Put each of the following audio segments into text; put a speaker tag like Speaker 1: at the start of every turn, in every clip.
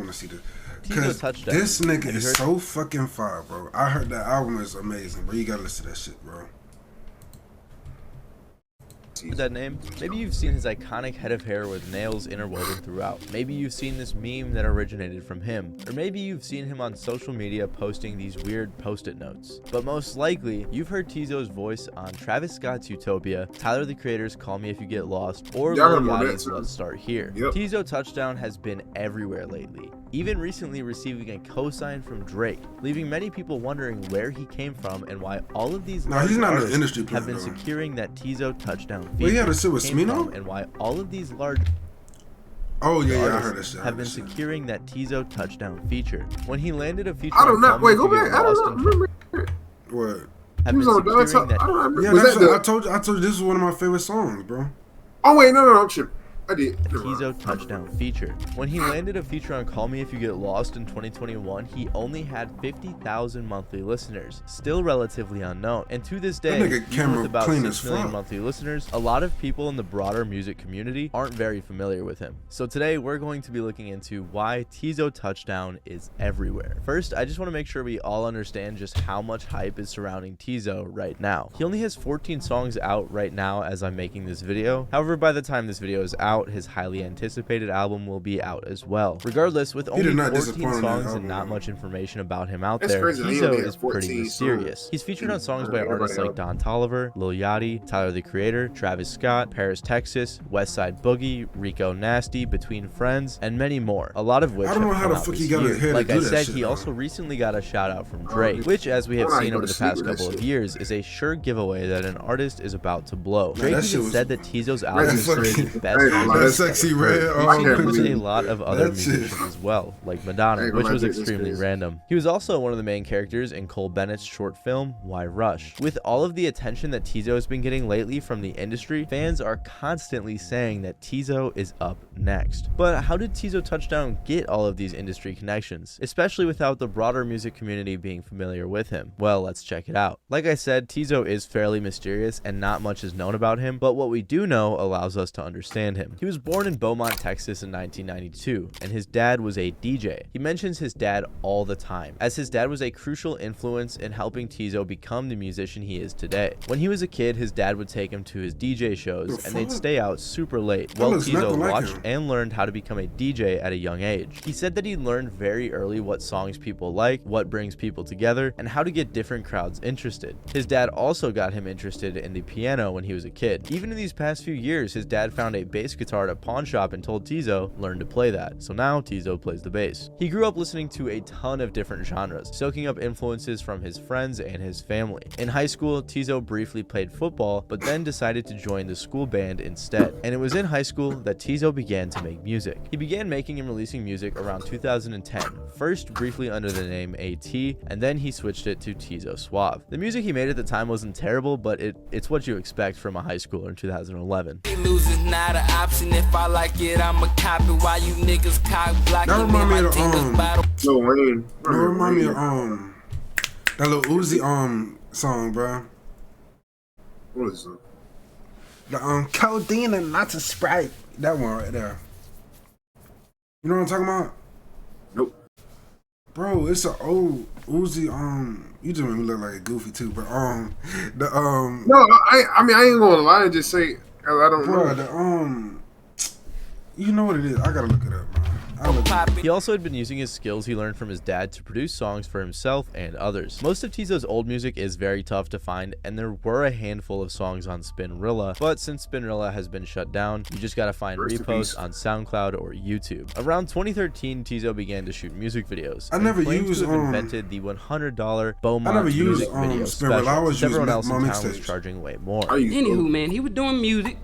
Speaker 1: want to see this.
Speaker 2: Teezo Touchdown.
Speaker 1: This nigga is so fucking fire, bro. I heard that album is amazing, bro. You gotta listen to that shit, bro.
Speaker 2: That name? Maybe you've seen his iconic head of hair with nails interwoven throughout. Maybe you've seen this meme that originated from him. Or maybe you've seen him on social media posting these weird post-it notes. But most likely, you've heard Teezo's voice on Travis Scott's Utopia, Tyler the Creator's Call Me If You Get Lost, or Lil Yachty's Let's Start Here. Teezo Touchdown has been everywhere lately, even recently receiving a cosign from Drake, leaving many people wondering where he came from and why all of these
Speaker 1: he's not an industry
Speaker 2: have been
Speaker 1: player,
Speaker 2: securing that Teezo Touchdown feature.
Speaker 1: Well, he had to sit with Smino?
Speaker 2: And why all of these large
Speaker 1: I heard that shit.
Speaker 2: have been securing that Teezo Touchdown feature. When he landed a feature,
Speaker 3: I don't know. Wait, go back. I don't remember.
Speaker 1: What?
Speaker 2: Have been securing that.
Speaker 3: I don't remember.
Speaker 1: Yeah, that's what I told you. This is one of my favorite songs, bro.
Speaker 3: Oh wait, no, I'm tripping. I did.
Speaker 2: Teezo Touchdown feature. When he landed a feature on Call Me If You Get Lost in 2021, he only had 50,000 monthly listeners, still relatively unknown. And to this day, even with about 6 million monthly listeners, a lot of people in the broader music community aren't very familiar with him. So today, we're going to be looking into why Teezo Touchdown is everywhere. First, I just want to make sure we all understand just how much hype is surrounding Teezo right now. He only has 14 songs out right now as I'm making this video. However, by the time this video is out, his highly anticipated album will be out as well. Regardless, with only 14 songs and not much information about him out there, Teezo is pretty mysterious. He's featured on songs by artists like Don Toliver, Lil Yachty, Tyler the Creator, Travis Scott, Paris, Texas, Westside Boogie, Rico Nasty, Between Friends, and many more, a lot of which have come out this year. Like I said, he also recently got a shout out from Drake, which, as we have seen over the past couple of years, is a sure giveaway that an artist is about to blow. Drake even said that Teezo's album is the best.
Speaker 1: Sexy Red.
Speaker 2: With a lot of other musicians as well, like Madonna, which was extremely random. He was also one of the main characters in Cole Bennett's short film, Why Rush. With all of the attention that Teezo has been getting lately from the industry, fans are constantly saying that Teezo is up next. But how did Teezo Touchdown get all of these industry connections, especially without the broader music community being familiar with him? Well, let's check it out. Like I said, Teezo is fairly mysterious and not much is known about him, but what we do know allows us to understand him. He was born in Beaumont, Texas in 1992, and his dad was a DJ. He mentions his dad all the time, as his dad was a crucial influence in helping Teezo become the musician he is today. When he was a kid, his dad would take him to his DJ shows, and they'd stay out super late, while Teezo watched and learned how to become a DJ at a young age. He said that he learned very early what songs people like, what brings people together, and how to get different crowds interested. His dad also got him interested in the piano when he was a kid. Even in these past few years, his dad found a bass guitar at a pawn shop and told Teezo, learn to play that. So now Teezo plays the bass. He grew up listening to a ton of different genres, soaking up influences from his friends and his family. In high school, Teezo briefly played football, but then decided to join the school band instead. And it was in high school that Teezo began to make music. He began making and releasing music around 2010, first briefly under the name AT, and then he switched it to Teezo Suave. The music he made at the time wasn't terrible, but it's what you expect from a high schooler in 2011.
Speaker 4: Losing not an option. If I like it, I'm a copy. Why you niggas cock blocking?
Speaker 1: That remind me of that remind me of that little Uzi song, bro.
Speaker 3: What is it?
Speaker 1: The codeine and lots of Sprite. That one right there. You know what I'm talking about?
Speaker 3: Nope.
Speaker 1: Bro, it's an old Uzi. You just made me look like a goofy too, but
Speaker 3: No, I mean I ain't gonna lie and just say I don't know.
Speaker 1: You know what it is. I gotta look it up, man.
Speaker 2: He also had been using his skills he learned from his dad to produce songs for himself and others. Most of Teezo's old music is very tough to find, and there were a handful of songs on Spinrilla, but since Spinrilla has been shut down, you just gotta find reposts on SoundCloud or YouTube. Around 2013, Teezo began to shoot music videos.
Speaker 1: I never used
Speaker 2: invented the $100 Beaumont music video special. Everyone else in town was charging way more.
Speaker 5: Anywho, man, he was doing music.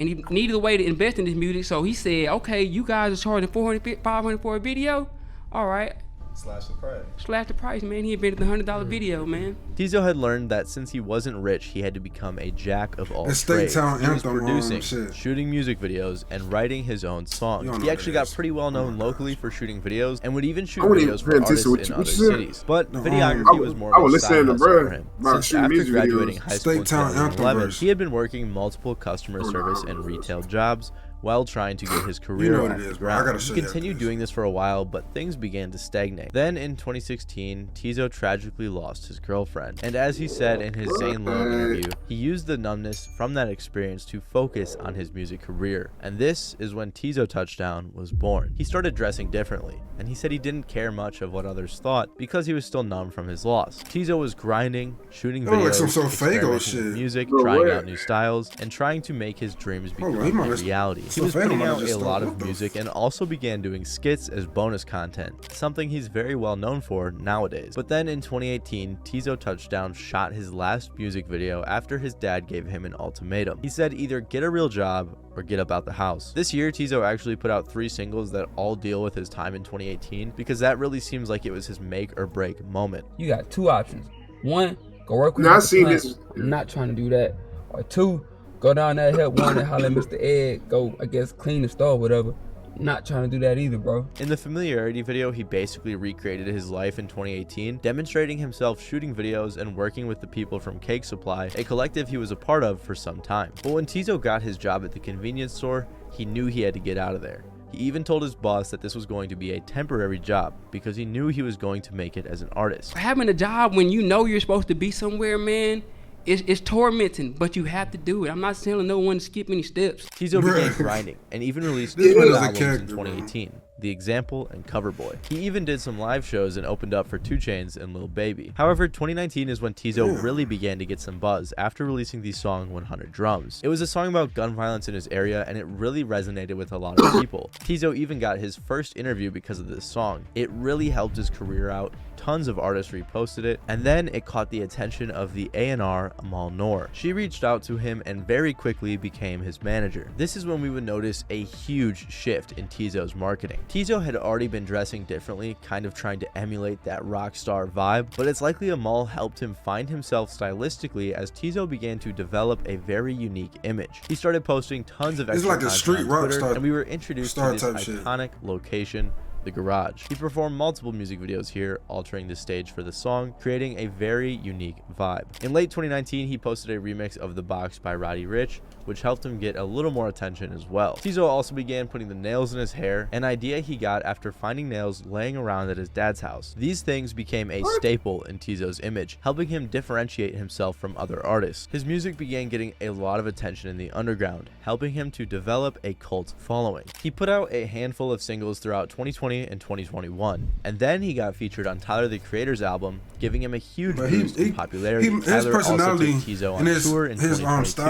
Speaker 5: And he needed a way to invest in this music, so he said, okay, you guys are charging $400, $500 for a video? All right.
Speaker 6: Slash the price.
Speaker 5: Slash the price, man. He invented the $100 video, man.
Speaker 2: Teezo had learned that since he wasn't rich, he had to become a jack of all trades. He was producing, shooting music videos, and writing his own songs. He actually got pretty well known locally for shooting videos, and would even shoot videos for artists in other cities. But videography was more of a side hustle for him. Since after graduating high school in 2011, he had been working multiple customer service and retail jobs, while trying to get his career
Speaker 1: what
Speaker 2: off
Speaker 1: it
Speaker 2: the
Speaker 1: is, bro. I
Speaker 2: ground.
Speaker 1: gotta
Speaker 2: He
Speaker 1: show you
Speaker 2: continued
Speaker 1: this.
Speaker 2: doing this for a while, but things began to stagnate. Then in 2016, Teezo tragically lost his girlfriend, and as he said in his Zane Lowe interview, he used the numbness from that experience to focus on his music career. And this is when Teezo Touchdown was born. He started dressing differently, and he said he didn't care much of what others thought because he was still numb from his loss. Teezo was grinding, shooting
Speaker 1: like
Speaker 2: videos,
Speaker 1: some sort of Fago
Speaker 2: experimenting
Speaker 1: shit.
Speaker 2: with music,
Speaker 3: Bro,
Speaker 2: trying
Speaker 3: what?
Speaker 2: out new styles, and trying to make his dreams become
Speaker 1: he might
Speaker 2: a
Speaker 1: have-
Speaker 2: reality. He
Speaker 1: so
Speaker 2: was
Speaker 1: Fago
Speaker 2: putting
Speaker 1: might have
Speaker 2: out
Speaker 1: just
Speaker 2: a
Speaker 1: thought,
Speaker 2: lot
Speaker 1: what
Speaker 2: of
Speaker 1: the
Speaker 2: music and also began doing skits as bonus content, something he's very well known for nowadays. But then in 2018, Teezo Touchdown shot his last music video after his dad gave him an ultimatum. He said either get a real job or get up out the house. This year, Teezo actually put out 3 singles that all deal with his time in 2018 because that really seems like it was his make or break moment.
Speaker 5: You got 2 options. 1, go work with
Speaker 3: Now, I
Speaker 5: Mr.
Speaker 3: seen
Speaker 5: Plant.
Speaker 3: this.
Speaker 5: I'm not trying to do that. Or 2, go down there, help one and holler at Mr. Ed. Go, I guess, clean the store, whatever. Not trying to do that either, bro.
Speaker 2: In the Familiarity video, he basically recreated his life in 2018, demonstrating himself shooting videos and working with the people from Cake Supply, a collective he was a part of for some time. But when Teezo got his job at the convenience store, he knew he had to get out of there. He even told his boss that this was going to be a temporary job because he knew he was going to make it as an artist.
Speaker 5: Having a job when you know you're supposed to be somewhere, man, it's tormenting, but you have to do it. I'm not telling no one to skip any steps.
Speaker 2: Teezo began
Speaker 1: Bruh.
Speaker 2: grinding and even released
Speaker 1: This
Speaker 2: 2
Speaker 1: man is a
Speaker 2: albums in
Speaker 1: character, bro.
Speaker 2: 2018. The Example and Cover Boy. He even did some live shows and opened up for 2 Chainz and Lil Baby. However, 2019 is when Teezo really began to get some buzz after releasing the song 100 Drums. It was a song about gun violence in his area and it really resonated with a lot of people. Teezo even got his first interview because of this song. It really helped his career out. Tons of artists reposted it, and then it caught the attention of the A&R Amal Noor. She reached out to him and very quickly became his manager. This is when we would notice a huge shift in Teezo's marketing. Teezo had already been dressing differently, kind of trying to emulate that rock star vibe, but it's likely Amal helped him find himself stylistically as Teezo began to develop a very unique image. He started posting tons of extra
Speaker 1: like a
Speaker 2: content
Speaker 1: street
Speaker 2: on
Speaker 1: rock
Speaker 2: Twitter,
Speaker 1: star-
Speaker 2: and we were introduced
Speaker 1: star
Speaker 2: to this
Speaker 1: type shit.
Speaker 2: iconic location, the garage. He performed multiple music videos here, altering the stage for the song, creating a very unique vibe. In late 2019, he posted a remix of The Box by Roddy Ricch, which helped him get a little more attention as well. Teezo also began putting the nails in his hair, an idea he got after finding nails laying around at his dad's house. These things became a staple in Teezo's image, helping him differentiate himself from other artists. His music began getting a lot of attention in the underground, helping him to develop a cult following. He put out a handful of singles throughout 2020 and 2021, and then he got featured on Tyler the Creator's album, giving him a huge boost in popularity.
Speaker 1: His
Speaker 2: Tyler
Speaker 1: personality
Speaker 2: also took Teezo on
Speaker 1: and his
Speaker 2: tour in
Speaker 1: style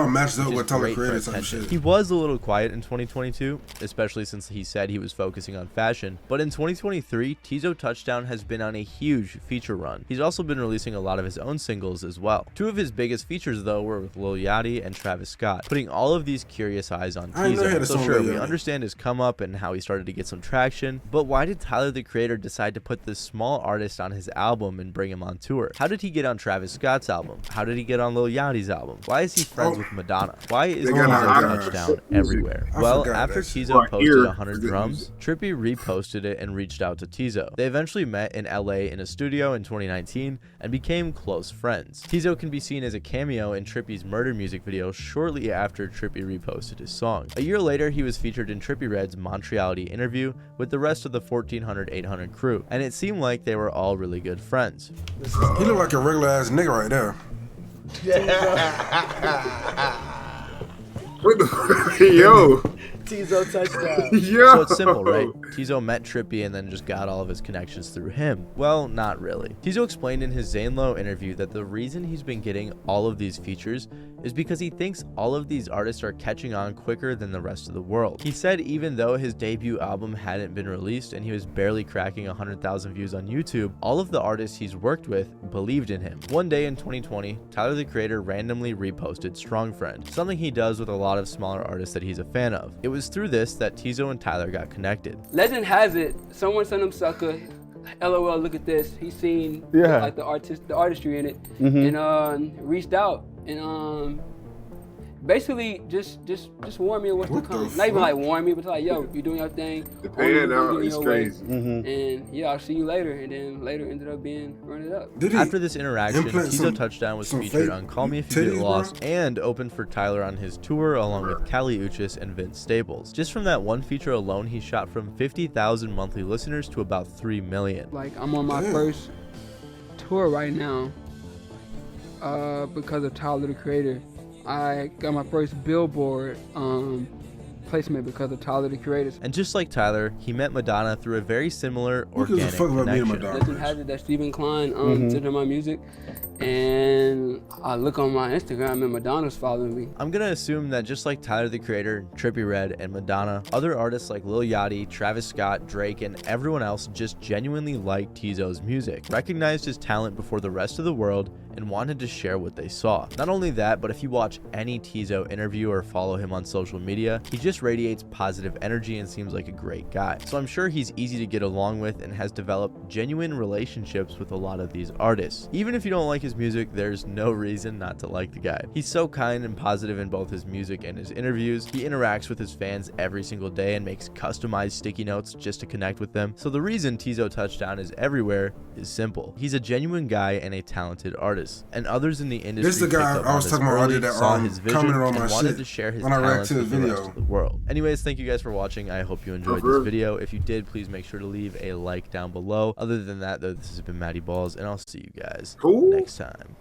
Speaker 2: 2022,
Speaker 1: matches up
Speaker 2: which
Speaker 1: with
Speaker 2: is
Speaker 1: Tyler
Speaker 2: great for
Speaker 1: Creator type
Speaker 2: attention.
Speaker 1: shit.
Speaker 2: He was a little quiet in 2022, especially since he said he was focusing on fashion, but in 2023, Teezo Touchdown has been on a huge feature run. He's also been releasing a lot of his own singles as well. 2 of his biggest features though were with Lil Yachty and Travis Scott, putting all of these curious eyes on
Speaker 1: I know he had
Speaker 2: Teezo.
Speaker 1: a
Speaker 2: So
Speaker 1: song
Speaker 2: sure,
Speaker 1: with
Speaker 2: we
Speaker 1: Yachty.
Speaker 2: understand his come up and how he started to get some traction, but why did Tyler the Creator decide to put this small artist on his album and bring him on tour? How did he get on Travis Scott's album? How did he get on Lil Yachty's album? Why is he friends with Madonna? Why is
Speaker 3: They got
Speaker 2: Teezo
Speaker 3: a-
Speaker 2: Touchdown everywhere?
Speaker 1: I
Speaker 2: Well,
Speaker 1: forgot
Speaker 2: after
Speaker 1: that shit.
Speaker 2: Teezo
Speaker 3: Right
Speaker 2: posted
Speaker 3: here
Speaker 2: 100
Speaker 3: is the
Speaker 2: Drums, Trippie reposted it and reached out to Teezo. They eventually met in LA in a studio in 2019 and became close friends. Teezo can be seen as a cameo in Trippie's Murder music video shortly after Trippie reposted his song. A year later, he was featured in Trippie Redd's Montreality interview with the rest of the 1400-800 crew, and it seemed like they were all really good friends.
Speaker 1: He look like a regular ass nigga right there.
Speaker 3: What the yo?
Speaker 6: Teezo Touchdown.
Speaker 3: Yo.
Speaker 2: So it's simple, right? Teezo met Trippie and then just got all of his connections through him. Well, not really. Teezo explained in his Zane Lowe interview that the reason he's been getting all of these features is because he thinks all of these artists are catching on quicker than the rest of the world. He said even though his debut album hadn't been released and he was barely cracking 100,000 views on YouTube, all of the artists he's worked with believed in him. One day in 2020, Tyler the Creator randomly reposted Strong Friend, something he does with a lot of smaller artists that he's a fan of. It was through this that Teezo and Tyler got connected.
Speaker 5: Legend has it, someone sent him sucker. LOL, look at this. He's seen like the artistry in it, and reached out, and Basically, just warn me of what's to come. Not even like warn me, but like, yo, you doing your thing.
Speaker 3: The pan out is crazy.
Speaker 5: And yeah, I'll see you later. And then later ended up being Run It Up.
Speaker 2: After this interaction, Teezo Touchdown was featured on Call Me If You Get Lost and opened for Tyler on his tour along with Callie Uchis and Vince Staples. Just from that one feature alone, he shot from 50,000 monthly listeners to about 3 million.
Speaker 5: Like, I'm on my first tour right now because of Tyler the Creator. I got my first Billboard placement because of Tyler the Creator.
Speaker 2: And just like Tyler, he met Madonna through a very similar organic connection.
Speaker 5: Legend has it that Stephen Klein did my music, and I look on my Instagram and Madonna's following me.
Speaker 2: I'm gonna assume that just like Tyler the Creator, Trippie Redd, and Madonna, other artists like Lil Yachty, Travis Scott, Drake, and everyone else just genuinely liked Teezo's music, recognized his talent before the rest of the world, and wanted to share what they saw. Not only that, but if you watch any Teezo interview or follow him on social media, he just radiates positive energy and seems like a great guy. So I'm sure he's easy to get along with and has developed genuine relationships with a lot of these artists. Even if you don't like his music, there's no reason not to like the guy. He's so kind and positive in both his music and his interviews. He interacts with his fans every single day and makes customized sticky notes just to connect with them. So the reason Teezo Touchdown is everywhere is simple. He's a genuine guy and a talented artist. And others in the industry
Speaker 1: this is the guy I was talking about earlier that
Speaker 2: saw his vision
Speaker 1: commented on my
Speaker 2: and wanted
Speaker 1: shit
Speaker 2: to share his
Speaker 1: when I reacted
Speaker 2: talents
Speaker 1: to
Speaker 2: with
Speaker 1: the
Speaker 2: the
Speaker 1: video.
Speaker 2: rest of the world. Anyways, thank you guys for watching. I hope you enjoyed this video. If you did, please make sure to leave a like down below. Other than that, though, this has been Matty Balls, and I'll see you guys next time.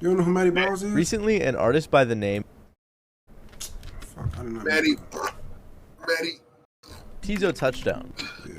Speaker 1: You don't know who Matty Balls is?
Speaker 2: Recently, an artist by the name
Speaker 1: Fuck, I don't know.
Speaker 3: Matty.
Speaker 2: Teezo Touchdown.
Speaker 1: Yeah.